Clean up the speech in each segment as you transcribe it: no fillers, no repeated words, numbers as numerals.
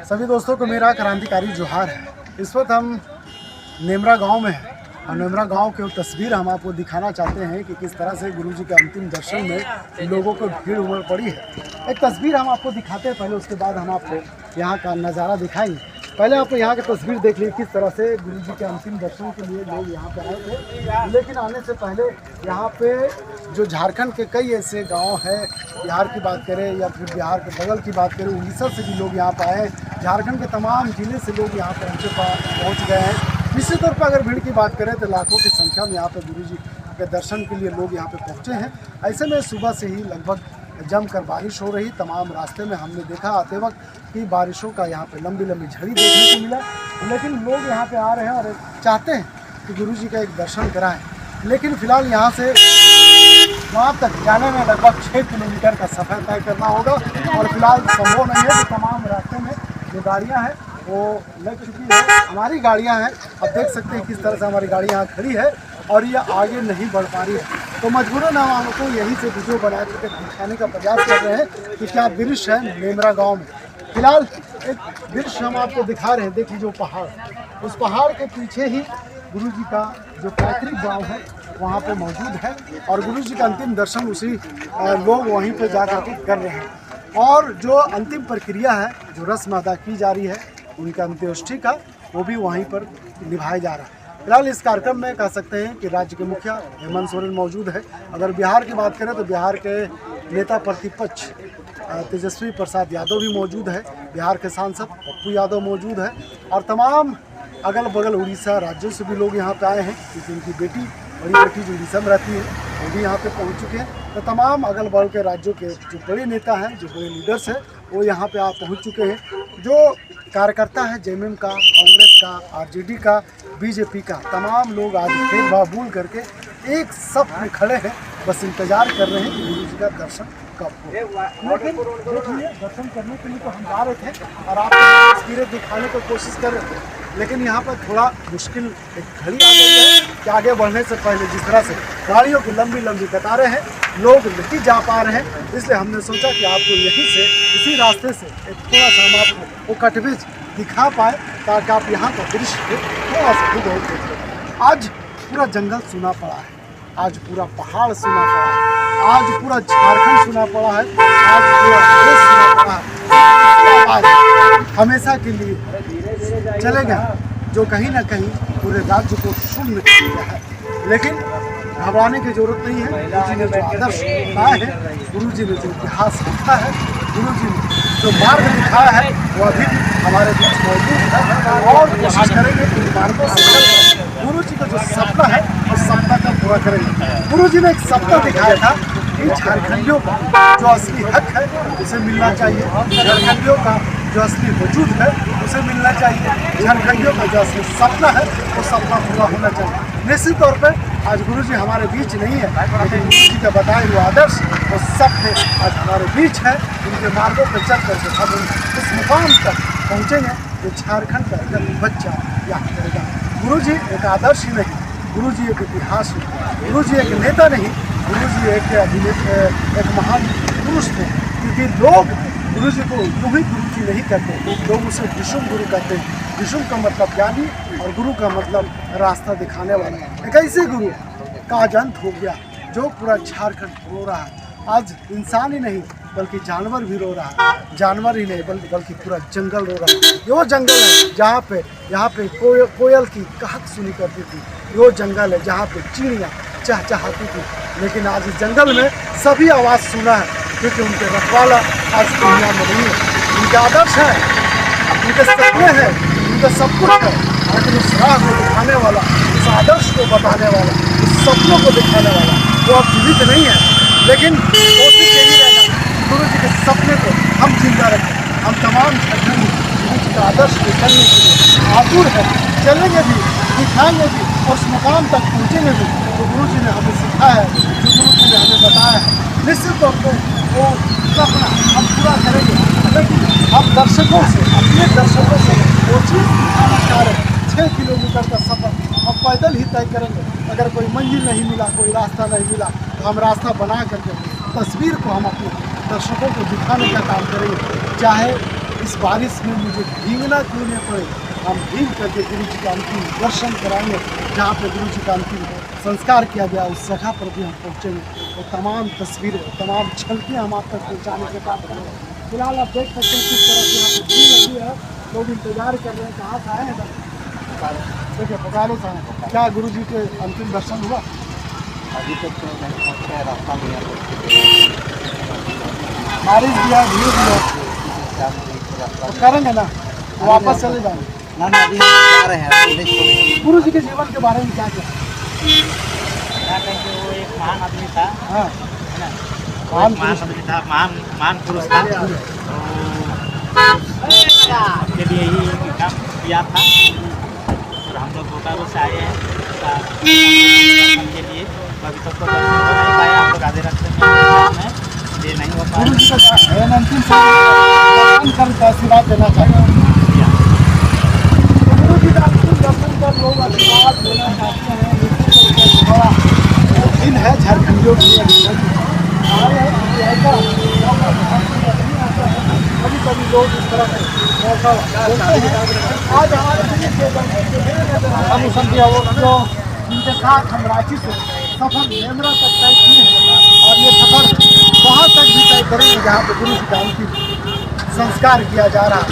सभी दोस्तों को मेरा क्रांतिकारी जोहार है। इस वक्त हम नेमरा गांव में हैं और नेमरा गांव की तस्वीर हम आपको दिखाना चाहते हैं कि किस तरह से गुरुजी के अंतिम दर्शन में लोगों को भीड़ उमड़ पड़ी है। एक तस्वीर हम आपको दिखाते हैं पहले, उसके बाद हम आपको यहाँ का नज़ारा दिखाएंगे। पहले आप यहाँ की तस्वीर देख लीजिए किस तरह से गुरुजी के अंतिम दर्शन के लिए लोग यहाँ पे आए थे। लेकिन आने से पहले यहाँ पे जो झारखंड के कई ऐसे गांव हैं, बिहार की बात करें या फिर बिहार के बगल की बात करें, उड़ीसा से भी लोग यहाँ पर आए, झारखंड के तमाम जिले से लोग यहाँ पहुँच गए हैं। निश्चित तौर पर अगर भीड़ की बात करें तो लाखों की संख्या में यहाँ पर गुरुजी के दर्शन के लिए लोग यहाँ पे पहुँचे हैं। ऐसे में सुबह से ही लगभग जमकर बारिश हो रही, तमाम रास्ते में हमने देखा आते वक्त कि बारिशों का यहाँ पे लंबी लंबी झड़ी देखने को मिला। लेकिन लोग यहाँ पे आ रहे हैं और चाहते हैं कि गुरुजी का एक दर्शन कराएं। लेकिन फिलहाल यहाँ से वहाँ तक जाने में लगभग 6 किलोमीटर का सफ़र तय करना होगा और फिलहाल संभव नहीं है कि तमाम रास्ते में जो गाड़ियाँ हैं वो लग चुकी है। हमारी गाड़ियाँ हैं, अब देख सकते हैं किस तरह से हमारी गाड़ी यहाँ खड़ी है और ये आगे नहीं बढ़ पा रही है। तो मजबूरन हम आपको यहीं से वीडियो बना के दिखाने का प्रयास कर रहे हैं कि क्या दृश्य है नेमरा गांव में। फिलहाल एक दृश्य हम आपको दिखा रहे हैं, देखिए जो पहाड़, उस पहाड़ के पीछे ही गुरुजी का जो पैतृक गांव है वहाँ पे मौजूद है और गुरुजी का अंतिम दर्शन उसी लोग वहीं पे जा कर के कर रहे हैं। और जो अंतिम प्रक्रिया है, जो रस्म अदा की जा रही है उनका अंत्येष्टि का, वो भी वहीं पर निभाया जा रहा है। फिलहाल इस कार्यक्रम में कह सकते हैं कि राज्य के मुखिया हेमंत सोरेन मौजूद है। अगर बिहार की बात करें तो बिहार के नेता प्रतिपक्ष तेजस्वी प्रसाद यादव भी मौजूद है, बिहार के सांसद पप्पू यादव मौजूद है और तमाम अगल बगल उड़ीसा राज्यों से भी लोग यहाँ पे आए हैं क्योंकि उनकी बड़ी बेटी जो उड़ीसा में रहती है वो भी यहाँ पे पहुँच चुके हैं। तो तमाम अगल बगल के राज्यों के जो बड़े नेता हैं, जो बड़े लीडर्स हैं, वो यहाँ पे पहुँच चुके हैं। जो कार्यकर्ता है जेएमएम का, कांग्रेस का, आरजेडी का, बीजेपी का, तमाम लोग आज भेदभाव भूल करके एक सफ में खड़े हैं, बस इंतजार कर रहे हैं कि गुरुजी का दर्शन कब हो। लेकिन देखिए, दर्शन करने के लिए तो हम जा रहे थे और आपको तस्वीरें दिखाने की कोशिश कर रहे थे, लेकिन यहाँ पर थोड़ा मुश्किल एक घड़ी आ गई है कि आगे बढ़ने से पहले जिस तरह से गाड़ियों की लंबी लंबी कतारें हैं, लोग नहीं जा पा रहे हैं, इसलिए हमने सोचा कि आपको यहीं से इसी रास्ते से एक थोड़ा सा हम आपको वो कटवेज दिखा पाए ताकि आप यहाँ का दृश्य थोड़ा सा खुद हो देखें। आज पूरा जंगल सुना पड़ा है, आज पूरा पहाड़ सुना पड़ा है, आज पूरा झारखंड सुना पड़ा है, आज पूरा देश सुना पड़ा है। आज हमेशा के लिए चले गए जो कहीं ना कहीं पूरे राज्य को शून्य कर दिया है। लेकिन घबराने की जरूरत नहीं है। गुरुजी ने जो आदर्श बताए हैं, गुरुजी ने जो इतिहास लिखा है, गुरुजी ने जो मार्ग दिखाया है, वो अभी हमारे बीच मौजूद है और कोशिश करेंगे कि मार्गों से गुरुजी का जो सपना है उस सपना का पूरा करेंगे। गुरुजी ने एक सपना दिखाया था कि झारखंडियों का जो असली हक है उसे मिलना चाहिए, झारखंडियों का जो असली वजूद है उसे मिलना चाहिए, झारखंडियों का जो असली सपना है वो सपना पूरा होना चाहिए। निश्चित तौर पर आज गुरुजी हमारे बीच नहीं है, लेकिन गुरुजी का बताए हुए आदर्श और सपने आज हमारे बीच है। उनके मार्गों पर चल करके हम इस मुकाम तक पहुँचेंगे जो झारखंड का एक बच्चा याद करेगा। गुरुजी एक आदर्श ही नहीं, गुरुजी एक इतिहास नहीं, गुरुजी एक नेता नहीं, गुरुजी एक महान पुरुष थे। क्योंकि लोग गुरुजी को यूँ ही गुरुजी नहीं कहते, लोग उसे विशुम गुरु कहते हैं। विशुम का मतलब ज्ञानी और गुरु का मतलब रास्ता दिखाने वाला। एक ऐसे गुरु का आज अंत हो गया जो पूरा झारखंड रो रहा है। आज इंसान ही नहीं बल्कि जानवर भी रो रहा है, जानवर ही नहीं बल्कि पूरा जंगल रो रहा है। वो जंगल है जहाँ पे कोयल की कहक सुनी करती थी, वो जंगल है जहाँ पे चिड़ियाँ चहचहाती थी। लेकिन आज इस जंगल में सभी आवाज़ सुना है क्योंकि उनके रखवाला आज दुनिया में नहीं है। उनके आदर्श है, उनके सपने हैं, उनका सब कुछ है, लेकिन उस राह को दिखाने वाला, उस आदर्श को बताने वाला, उस सपनों को दिखाने वाला वो अब जीवित नहीं है। लेकिन कोशिश यही रहेगा गुरुजी के सपने को हम जिंदा रखें। हम तमाम झारखंडी गुरुजी का आदर्श दिखाने के लिए आतुर है, चलेंगे भी, दिखाएंगे भी और उस मुकाम तक पहुँचेंगे भी जो गुरुजी ने हमें सिखाया है, जो गुरुजी ने हमें बताया है। निश्चित तौर पर वो सपना हम पूरा करेंगे, लेकिन हम दर्शकों से, अपने दर्शकों से वो चीज़ दिखाना चाह रहे हैं। 6 किलोमीटर का सफ़र हम पैदल ही तय करेंगे। अगर कोई मंजिल नहीं मिला, कोई रास्ता नहीं मिला, तो हम रास्ता बना करके तस्वीर को हम अपने दर्शकों को दिखाने का काम करेंगे। चाहे इस बारिश में मुझे भीगना क्यों नहीं पड़े, हम भीग करके गुरु जी का अंतिम दर्शन कराएंगे। जहाँ पे गुरु जी का अंतिम संस्कार किया गया उस जगह पर भी हम पहुँचेंगे और तमाम तस्वीरें, तमाम झलकियाँ हम आप तक पहुँचाने के बाद करेंगे। फिलहाल आप देख सकते हैं किस तरह से यहाँ पर भीड़ लगी है, लोग इंतजार कर रहे हैं कहाँ से आए हैं। देखिए बोकारो से आए। क्या गुरु जी के अंतिम दर्शन हुआ? अभी तक तो नहीं पहुँचा है, रास्ता में बारिश भी है, भीड़ भी है, तो करेंगे ना, वापस चले जाएंगे ना। अभी हम जा रहे हैं। गुरु जी के जीवन के बारे में क्या क्या? वो एक महान आदमी था, हाँ, है ना, महान महान आदमी था, महान पुरुष था। के लिए ही काम किया था और हम लोग बोकारो से आए हैं के लिए। अभी तक तो दर्शन हो नहीं पाया, हम लोग आधे रास्ते में ये नहीं हो पाया। गुरु जी का अंतिम आशीर्वाद देना चाहिए। गुरु जी का अंतिम दर्शन कर लोग आशीर्वाद देना चाहते हैं। बड़ा दिन है झारखंडियों के लिए। कभी कभी लोग इस तरह से आज हमारे संख्या वो जो जिनके साथ हम रांची से सफर नेमरा तक तय किए हैं और ये सफर वहाँ तक भी तय करेंगे जहाँ पर गुरु जी का अंतिम संस्कार किया जा रहा है।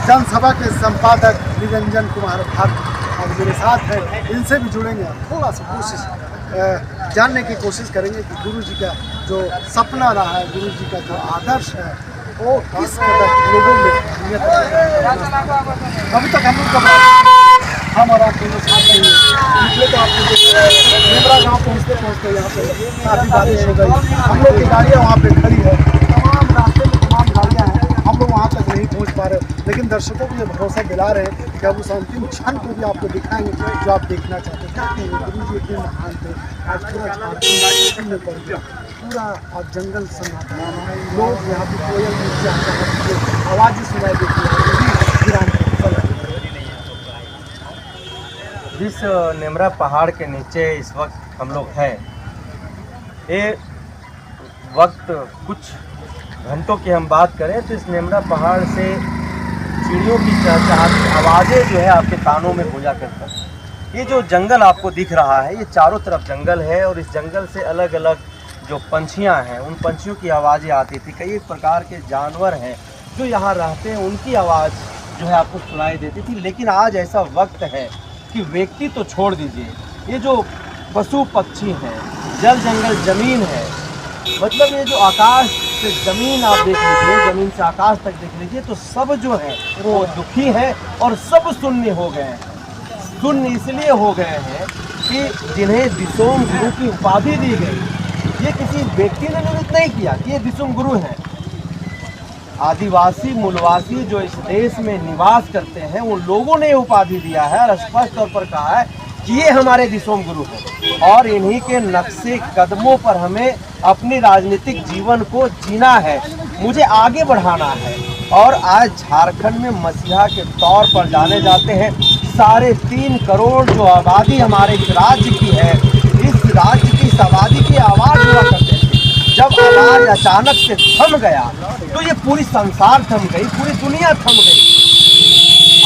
जनसभा के संपादक निरंजन कुमार भट्ट आज मेरे साथ हैं, इनसे भी जुड़ेंगे। थोड़ा सा कोशिश जानने की कोशिश करेंगे कि गुरु जी का जो सपना रहा है, गुरु जी का जो आदर्श है, वो किस कदर लोगों में अहमियत है। अभी तक हम और आप दोनों साथ में निकले तो आपको नेमरा गाँव पहुँचते यहाँ पे काफ़ी बारिश हो गई। हम लोग की गाड़ियाँ वहाँ पे खड़ी है, तमाम रास्ते में तमाम गाड़ियाँ हैं, हम लोग वहाँ तक नहीं पहुँच पा रहे, लेकिन दर्शकों को ये भरोसा दिला रहे हैं कि अब उस अंतिम क्षण को भी आपको दिखाएंगे जो आप देखना चाहते हैं। क्या कहेंगे, गुरु जी इतने महान थे, आज पूरा झारखंड में पड़ गया, पूरा आज जंगल सन्नाटा, लोग यहाँ पे कोयल आवाज़ सुनाई देती है। जिस नेमरा पहाड़ के नीचे इस वक्त हम लोग हैं, ये वक्त कुछ घंटों की हम बात करें तो इस नेमरा पहाड़ से चिड़ियों की चहचहाती आवाज़ें जो है आपके कानों में गूंजा करता है। ये जो जंगल आपको दिख रहा है, ये चारों तरफ जंगल है और इस जंगल से अलग अलग जो पंछियां हैं, उन पंछियों की आवाज़ें आती थी। कई प्रकार के जानवर हैं जो यहाँ रहते हैं, उनकी आवाज़ जो है आपको सुनाई देती थी। लेकिन आज ऐसा वक्त है कि व्यक्ति तो छोड़ दीजिए, ये जो पशु पक्षी हैं, जल जंगल ज़मीन है, मतलब ये जो आकाश से ज़मीन आप देख लीजिए, ज़मीन से आकाश तक देख लीजिए, तो सब जो है वो दुखी है और सब शून्य हो गए हैं। शून्य इसलिए हो गए हैं कि जिन्हें दिसोम गुरु की उपाधि दी गई, ये किसी व्यक्ति ने निरूपित नहीं किया कि ये दिसोम गुरु हैं। आदिवासी मूलवासी जो इस देश में निवास करते हैं, उन लोगों ने उपाधि दिया है और स्पष्ट तौर पर कहा है कि ये हमारे दिसोम गुरु हैं और इन्हीं के नक्शे कदमों पर हमें अपनी राजनीतिक जीवन को जीना है, मुझे आगे बढ़ाना है। और आज झारखंड में मसीहा के तौर पर जाने जाते हैं। 3.5 करोड़ जो आबादी हमारे इस राज्य की है, इस राज्य की इस आबादी की आवाज़ हुआ करते थे। जब आवाज़ अचानक से थम गया तो ये पूरी संसार थम गई, पूरी दुनिया थम गई,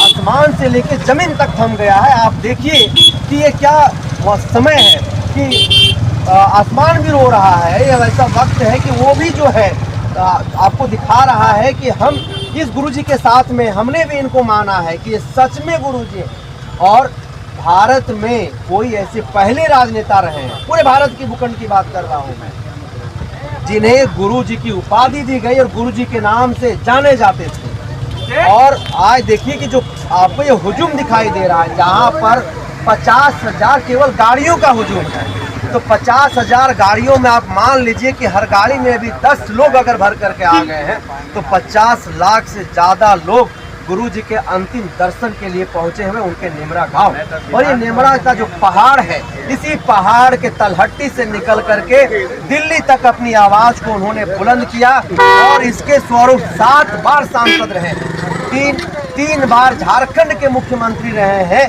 आसमान से लेकर ज़मीन तक थम गया है। आप देखिए कि ये क्या समय है कि आसमान भी रो रहा है। ये ऐसा वक्त है कि वो भी जो है आपको दिखा रहा है कि हम इस गुरुजी के साथ में, हमने भी इनको माना है कि ये सच में गुरुजी हैं। और भारत में कोई ऐसे पहले राजनेता रहे हैं, पूरे भारत की भूखंड की बात कर रहा हूँ मैं, जिन्हें गुरुजी की उपाधि दी गई और गुरुजी के नाम से जाने जाते थे। और आज देखिए कि जो आपको ये हुजूम दिखाई दे रहा है, जहाँ पर 50,000 केवल गाड़ियों का हुजूम है, तो 50,000 गाड़ियों में आप मान लीजिए कि हर गाड़ी में भी 10 लोग अगर भर करके आ गए हैं, तो 50 लाख से ज़्यादा लोग गुरुजी के अंतिम दर्शन के लिए पहुंचे हुए उनके नेमरा गांव। और ये नेमरा का जो पहाड़ है, इसी पहाड़ के तलहट्टी से निकल करके दिल्ली तक अपनी आवाज़ को उन्होंने बुलंद किया और इसके स्वरूप 7 बार सांसद रहे, तीन बार झारखंड के मुख्यमंत्री रहे हैं,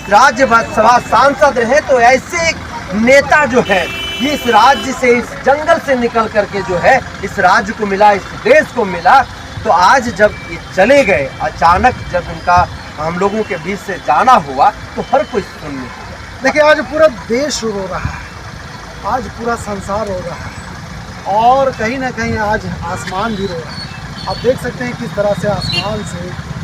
राज्यसभा सांसद रहे। तो ऐसे एक नेता जो है ये इस राज्य से, इस जंगल से निकल करके जो है इस राज्य को मिला, इस देश को मिला। तो आज जब ये चले गए, अचानक जब इनका हम लोगों के बीच से जाना हुआ, तो हर कोई सुन नहीं हुआ। देखिए, आज पूरा देश रो रहा है, आज पूरा संसार रो रहा है, और कहीं ना कहीं आज आसमान भी रो रहा है। आप देख सकते हैं किस तरह से आसमान से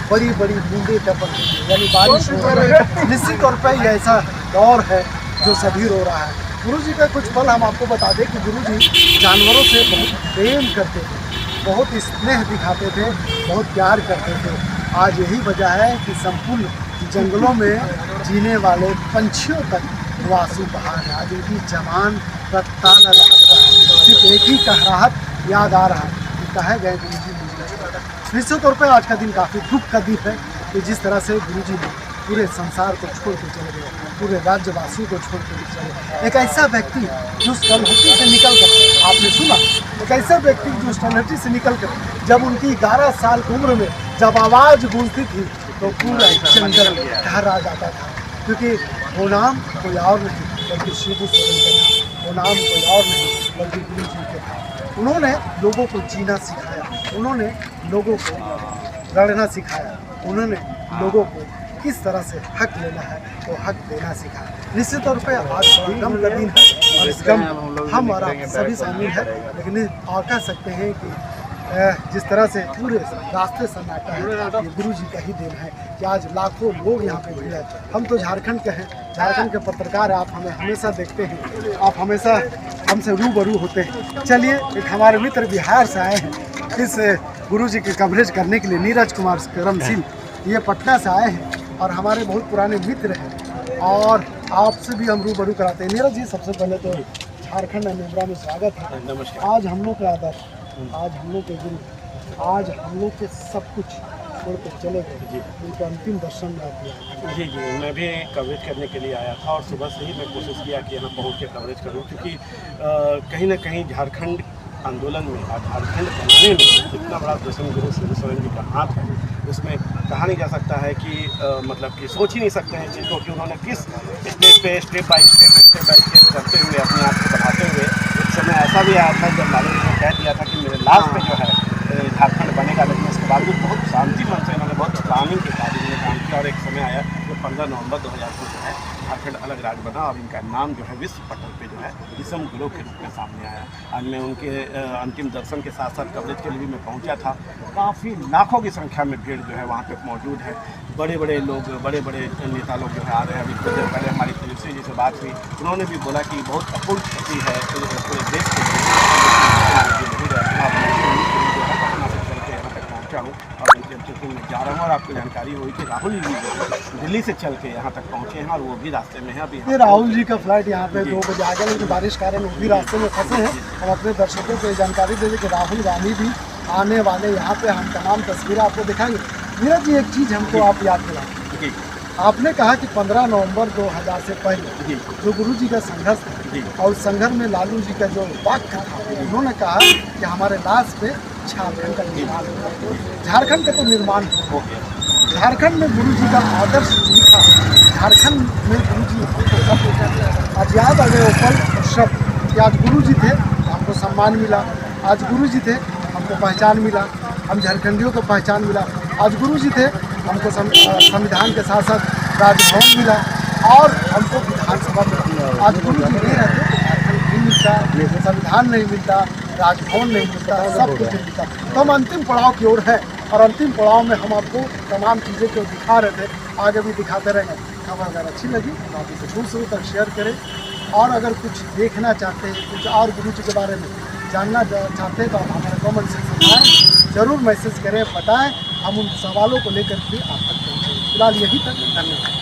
बड़ी बड़ी बूंदें टपक रही है, यानी बारिश हो रही है। निश्चित तौर पर यह ऐसा दौर है जो सभी रो रहा है। गुरुजी का कुछ पल हम आपको बता दें कि गुरुजी जानवरों से बहुत प्रेम करते थे, बहुत स्नेह दिखाते थे, बहुत प्यार करते थे। आज यही वजह है कि संपूर्ण जंगलों में जीने वाले पंछियों तक वो आंसू बहा है। आज उनकी जवान पर ताला लग रहा है, सिर्फ एक ही कहराहट याद आ रहा है कि कहे गए गुरुजी मुझे। निश्चित तौर पर आज का दिन काफ़ी दुख का दिन है कि जिस तरह से गुरुजी ने पूरे संसार को छोड़ के चले गए, पूरे राज्यवासियों को छोड़ के चले गए। एक ऐसा व्यक्ति जो उस तलहटी से निकल कर, आपने सुना, एक ऐसा व्यक्ति जो उस तलहटी से निकल कर जब उनकी 11 साल की उम्र में जब आवाज़ गूंजती थी तो पूरा जंगल ठहरा जाता था, क्योंकि वो नाम कोई और नहीं बल्कि शिबू सोरेन का था। वो नाम कोई और नहीं बल्कि गुरुजी के था। उन्होंने लोगों को जीना सिखाया, उन्होंने लोगों को लड़ना सिखाया, उन्होंने लोगों को किस तरह से हक लेना है वो हक देना सिखाया। निश्चित तौर पे आज गम का दिन है और इस गम हम और आप सभी शामिल हैं, लेकिन और कह सकते हैं कि जिस तरह से पूरे रास्ते सन्नाटा है, ये गुरुजी का ही देन है कि आज लाखों लोग यहाँ पे भीड़ है। हम तो झारखंड के हैं, झारखंड के पत्रकार, आप हमें हमेशा देखते हैं, आप हमेशा हमसे रूबरू होते हैं। चलिए, एक हमारे मित्र बिहार से आए हैं इस गुरुजी की कवरेज करने के लिए, नीरज कुमार करम सिंह, ये पटना से आए हैं और हमारे बहुत पुराने मित्र हैं और आपसे भी हम रूबरू कराते हैं। नीरज जी, सबसे पहले तो झारखंड नेमरा में स्वागत है। नमस्कार। आज हम लोग का आदर, आज हम लोग के गुरु, आज हम लोग के सब कुछ छोड़ कर चले गए, उनके अंतिम दर्शन में आप दिया। जी, मैं भी कवरेज करने के लिए आया था और सुबह से ही मैं कोशिश किया कि यहाँ पहुँच के कवरेज करूँ, क्योंकि कहीं ना कहीं झारखंड आंदोलन में और झारखंड बनाने में इतना बड़ा दशम गुरु शिबू सोरेन जी का हाथ है, उसमें कहा नहीं जा सकता है कि मतलब कि सोच ही नहीं सकते हैं चीज़ को कि उन्होंने किस स्टेप पे स्टेप बाय स्टेप करते हुए अपने आप को बढ़ाते हुए एक समय ऐसा भी आया था जब लालू जी ने कह दिया था कि मेरे लास्ट में जो है झारखंड बनेगा, लेकिन उसके बावजूद बहुत शांति मन से इन्होंने बहुत प्लानिंग के साथ इन्होंने काम किया और एक समय आया जो 15 नवंबर 2000 जो है झारखंड अलग राज्य बना और इनका नाम जो है विश्व पटल पे जो है विषम गुरु के रूप में सामने आया। आज मैं उनके अंतिम दर्शन के साथ साथ कवरेज के लिए भी मैं पहुंचा था। काफ़ी लाखों की संख्या में भीड़ जो है वहाँ पे मौजूद है। बड़े बड़े लोग, बड़े बड़े नेता लोग जो है आ रहे हैं। अभी कुछ देर पहले हमारी तुलसी जी से बात हुई, उन्होंने भी बोला कि बहुत अपूर्ण क्षति है पूरे देश के हूँ और उनके अंतिम में जा रहा हूँ और आपको जानकारी हुई कि राहुल जी दिल्ली से चल के यहाँ तक पहुँचे हैं और वो भी रास्ते में है। अभी ये राहुल जी का फ्लाइट यहाँ पे 2 बजे आ गया, लेकिन बारिश के कारण वो भी रास्ते में फंसे हैं। हम अपने दर्शकों को जानकारी दे दें कि राहुल गांधी भी आने वाले यहाँ पे, हम तमाम तस्वीरें आपको दिखाएंगे। नीरज जी, एक चीज़ हमको आप याद दिलाएं, आपने कहा कि 15 नवंबर 2000 से पहले जो गुरुजी का संघर्ष था और संघर्ष में लालू जी का जो वाक्य था, उन्होंने कहा कि हमारे लाश पे झारखंड का निर्माण होगा। झारखंड का तो निर्माण हो गया, झारखंड में गुरुजी का आदर्श लिखा, झारखंड में गुरुजी हमको आज याद आ गए वो पल और शब्द कि आज गुरुजी थे हमको सम्मान मिला, आज गुरुजी थे हमको पहचान मिला, हम झारखंडियों को पहचान मिला। आज गुरुजी थे हमको संविधान के साथ साथ राजभवन मिला और हमको विधानसभा मिला। आज गुरुजी नहीं रहते तो झारखंड नहीं मिलता, संविधान नहीं मिलता, राजभवन नहीं मिलता, सब कुछ नहीं मिलता। तो हम अंतिम पड़ाव की ओर है और अंतिम पड़ाव में हम आपको तमाम चीज़ें जो दिखा रहे थे आगे भी दिखाते रहेंगे। खबर अगर अच्छी लगी तो आप इसे शुरू शुरू तक शेयर करें और अगर कुछ देखना चाहते हैं, कुछ और गुरुजी के बारे में जानना चाहते हैं तो आप हमारे कमेंट सेक्शन में आएँ, ज़रूर मैसेज करें, बताएं, हम उन सवालों को लेकर भी आप तक पहुँचेंगे। फिलहाल यही तक, धन्यवाद।